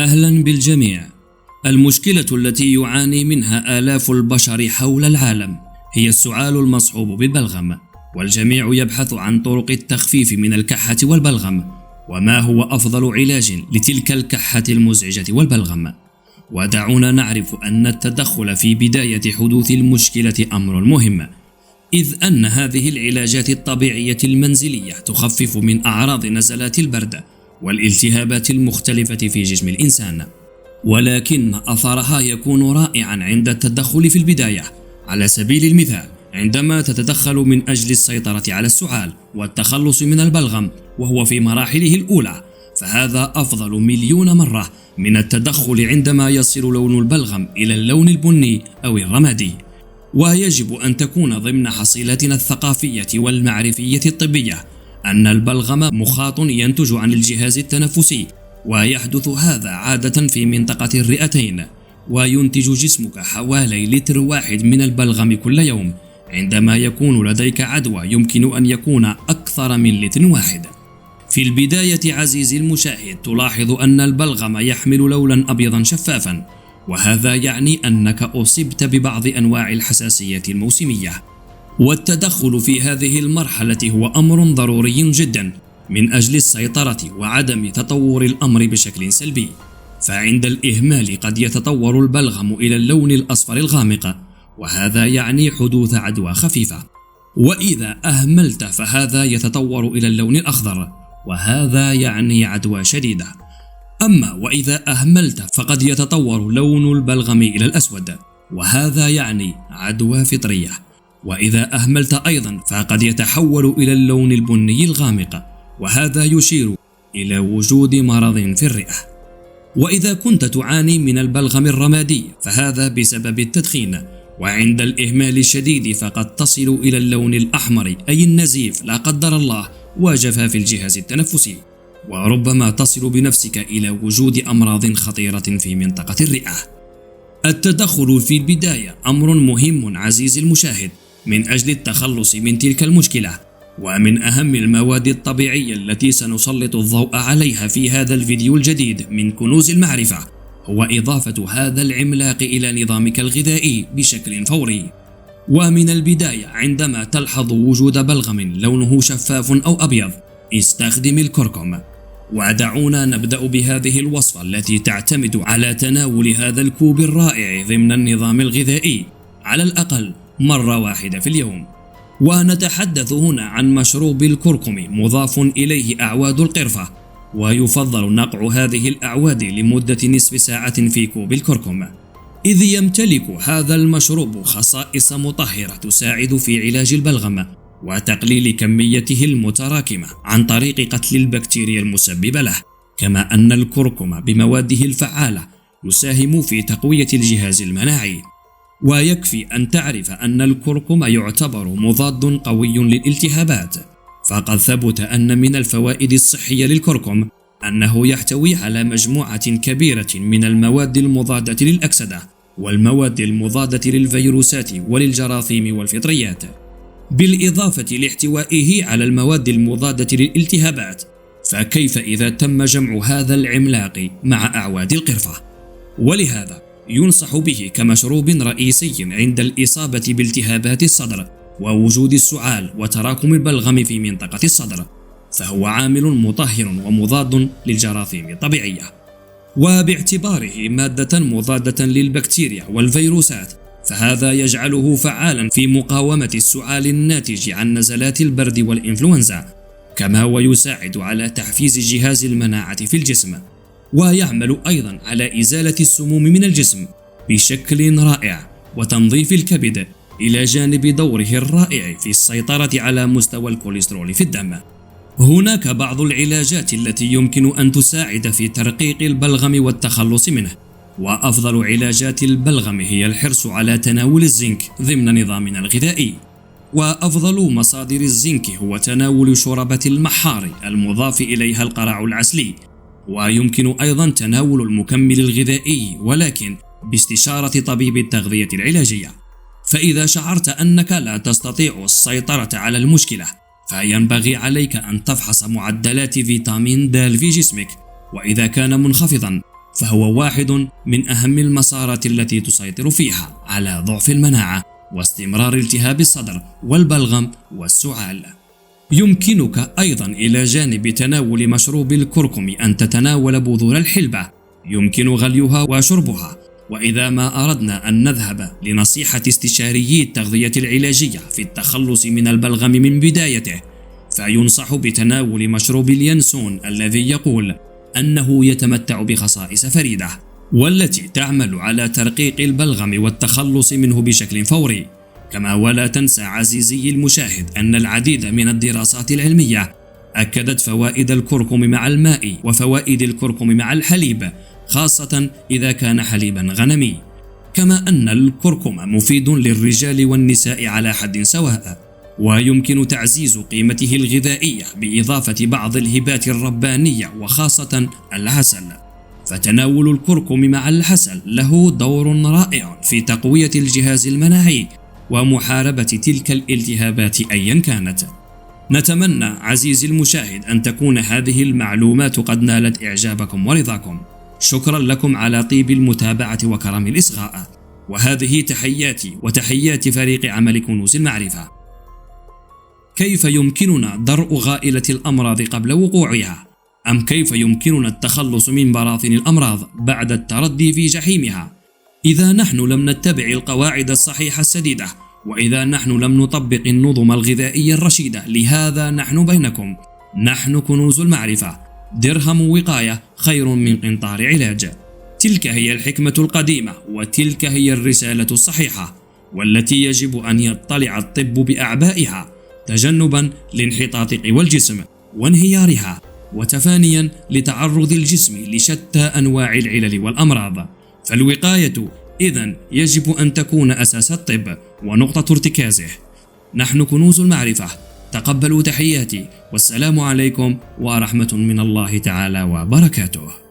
أهلا بالجميع. المشكلة التي يعاني منها آلاف البشر حول العالم هي السعال المصحوب بالبلغم، والجميع يبحث عن طرق التخفيف من الكحة والبلغم، وما هو أفضل علاج لتلك الكحة المزعجة والبلغم. ودعونا نعرف أن التدخل في بداية حدوث المشكلة أمر مهم، إذ أن هذه العلاجات الطبيعية المنزلية تخفف من أعراض نزلات البرد والالتهابات المختلفة في جسم الإنسان، ولكن أثرها يكون رائعا عند التدخل في البداية. على سبيل المثال، عندما تتدخل من أجل السيطرة على السعال والتخلص من البلغم وهو في مراحله الأولى، فهذا أفضل مليون مرة من التدخل عندما يصل لون البلغم إلى اللون البني أو الرمادي. ويجب أن تكون ضمن حصيلتنا الثقافية والمعرفية الطبية أن البلغم مخاط ينتج عن الجهاز التنفسي، ويحدث هذا عادة في منطقة الرئتين، وينتج جسمك حوالي لتر واحد من البلغم كل يوم. عندما يكون لديك عدوى يمكن أن يكون أكثر من لتر واحد. في البداية عزيزي المشاهد، تلاحظ أن البلغم يحمل لونا أبيضا شفافا، وهذا يعني أنك أصبت ببعض أنواع الحساسية الموسمية. والتدخل في هذه المرحلة هو أمر ضروري جدا من أجل السيطرة وعدم تطور الأمر بشكل سلبي، فعند الإهمال قد يتطور البلغم إلى اللون الأصفر الغامق، وهذا يعني حدوث عدوى خفيفة. وإذا أهملت فهذا يتطور إلى اللون الأخضر، وهذا يعني عدوى شديدة. أما وإذا أهملت فقد يتطور لون البلغم إلى الأسود، وهذا يعني عدوى فطرية. وإذا أهملت أيضا فقد يتحول إلى اللون البني الغامق، وهذا يشير إلى وجود مرض في الرئة. وإذا كنت تعاني من البلغم الرمادي فهذا بسبب التدخين، وعند الإهمال الشديد فقد تصل إلى اللون الأحمر أي النزيف لا قدر الله وجفاف الجهاز التنفسي، وربما تصل بنفسك إلى وجود أمراض خطيرة في منطقة الرئة. التدخل في البداية أمر مهم عزيزي المشاهد من أجل التخلص من تلك المشكلة، ومن أهم المواد الطبيعية التي سنسلط الضوء عليها في هذا الفيديو الجديد من كنوز المعرفة هو إضافة هذا العملاق إلى نظامك الغذائي بشكل فوري. ومن البداية، عندما تلحظ وجود بلغم لونه شفاف أو أبيض، استخدم الكركم. ودعونا نبدأ بهذه الوصفة التي تعتمد على تناول هذا الكوب الرائع ضمن النظام الغذائي على الأقل مرة واحدة في اليوم. ونتحدث هنا عن مشروب الكركم مضاف إليه أعواد القرفة، ويفضل نقع هذه الأعواد لمدة نصف ساعة في كوب الكركم، إذ يمتلك هذا المشروب خصائص مطهرة تساعد في علاج البلغم وتقليل كميته المتراكمة عن طريق قتل البكتيريا المسببة له. كما أن الكركم بمواده الفعالة يساهم في تقوية الجهاز المناعي. ويكفي أن تعرف أن الكركم يعتبر مضاد قوي للالتهابات، فقد ثبت أن من الفوائد الصحية للكركم أنه يحتوي على مجموعة كبيرة من المواد المضادة للأكسدة والمواد المضادة للفيروسات وللجراثيم والفطريات، بالإضافة لاحتوائه على المواد المضادة للالتهابات. فكيف إذا تم جمع هذا العملاق مع أعواد القرفة؟ ولهذا ينصح به كمشروب رئيسي عند الإصابة بالتهابات الصدر ووجود السعال وتراكم البلغم في منطقة الصدر، فهو عامل مطهر ومضاد للجراثيم الطبيعية. وباعتباره مادة مضادة للبكتيريا والفيروسات، فهذا يجعله فعالا في مقاومة السعال الناتج عن نزلات البرد والإنفلونزا، كما ويساعد على تحفيز جهاز المناعة في الجسم، ويعمل أيضا على إزالة السموم من الجسم بشكل رائع وتنظيف الكبد، إلى جانب دوره الرائع في السيطرة على مستوى الكوليسترول في الدم. هناك بعض العلاجات التي يمكن أن تساعد في ترقيق البلغم والتخلص منه، وأفضل علاجات البلغم هي الحرص على تناول الزنك ضمن نظامنا الغذائي. وأفضل مصادر الزنك هو تناول شوربة المحار المضاف إليها القرع العسلي، ويمكن أيضا تناول المكمل الغذائي ولكن باستشارة طبيب التغذية العلاجية. فإذا شعرت أنك لا تستطيع السيطرة على المشكلة، فينبغي عليك أن تفحص معدلات فيتامين د في جسمك، وإذا كان منخفضا فهو واحد من أهم المسارات التي تسيطر فيها على ضعف المناعة واستمرار التهاب الصدر والبلغم والسعال. يمكنك أيضا إلى جانب تناول مشروب الكركم أن تتناول بذور الحلبة، يمكن غليها وشربها. وإذا ما أردنا أن نذهب لنصيحة استشاريي التغذية العلاجية في التخلص من البلغم من بدايته، فينصح بتناول مشروب اليانسون الذي يقول أنه يتمتع بخصائص فريدة والتي تعمل على ترقيق البلغم والتخلص منه بشكل فوري. كما ولا تنسى عزيزي المشاهد أن العديد من الدراسات العلمية أكدت فوائد الكركم مع الماء وفوائد الكركم مع الحليب، خاصة إذا كان حليبا غنمي. كما أن الكركم مفيد للرجال والنساء على حد سواء، ويمكن تعزيز قيمته الغذائية بإضافة بعض الهبات الربانية وخاصة العسل. فتناول الكركم مع العسل له دور رائع في تقوية الجهاز المناعي ومحاربة تلك الالتهابات أيا كانت. نتمنى عزيزي المشاهد أن تكون هذه المعلومات قد نالت إعجابكم ورضاكم. شكرا لكم على طيب المتابعة وكرم الإصغاء، وهذه تحياتي وتحيات فريق عمل كنوز المعرفة. كيف يمكننا درء غائلة الأمراض قبل وقوعها؟ أم كيف يمكننا التخلص من براثن الأمراض بعد التردي في جحيمها؟ إذا نحن لم نتبع القواعد الصحيحة السديدة، وإذا نحن لم نطبق النظم الغذائية الرشيدة، لهذا نحن بينكم، نحن كنوز المعرفة، درهم وقاية خير من قنطار علاج. تلك هي الحكمة القديمة، وتلك هي الرسالة الصحيحة، والتي يجب أن يطلع الطب بأعبائها تجنبا لانحطاط قوى الجسم وانهيارها، وتفانيا لتعرض الجسم لشتى أنواع العلل والأمراض. فالوقاية إذن يجب أن تكون أساس الطب ونقطة ارتكازه. نحن كنوز المعرفة، تقبلوا تحياتي، والسلام عليكم ورحمة من الله تعالى وبركاته.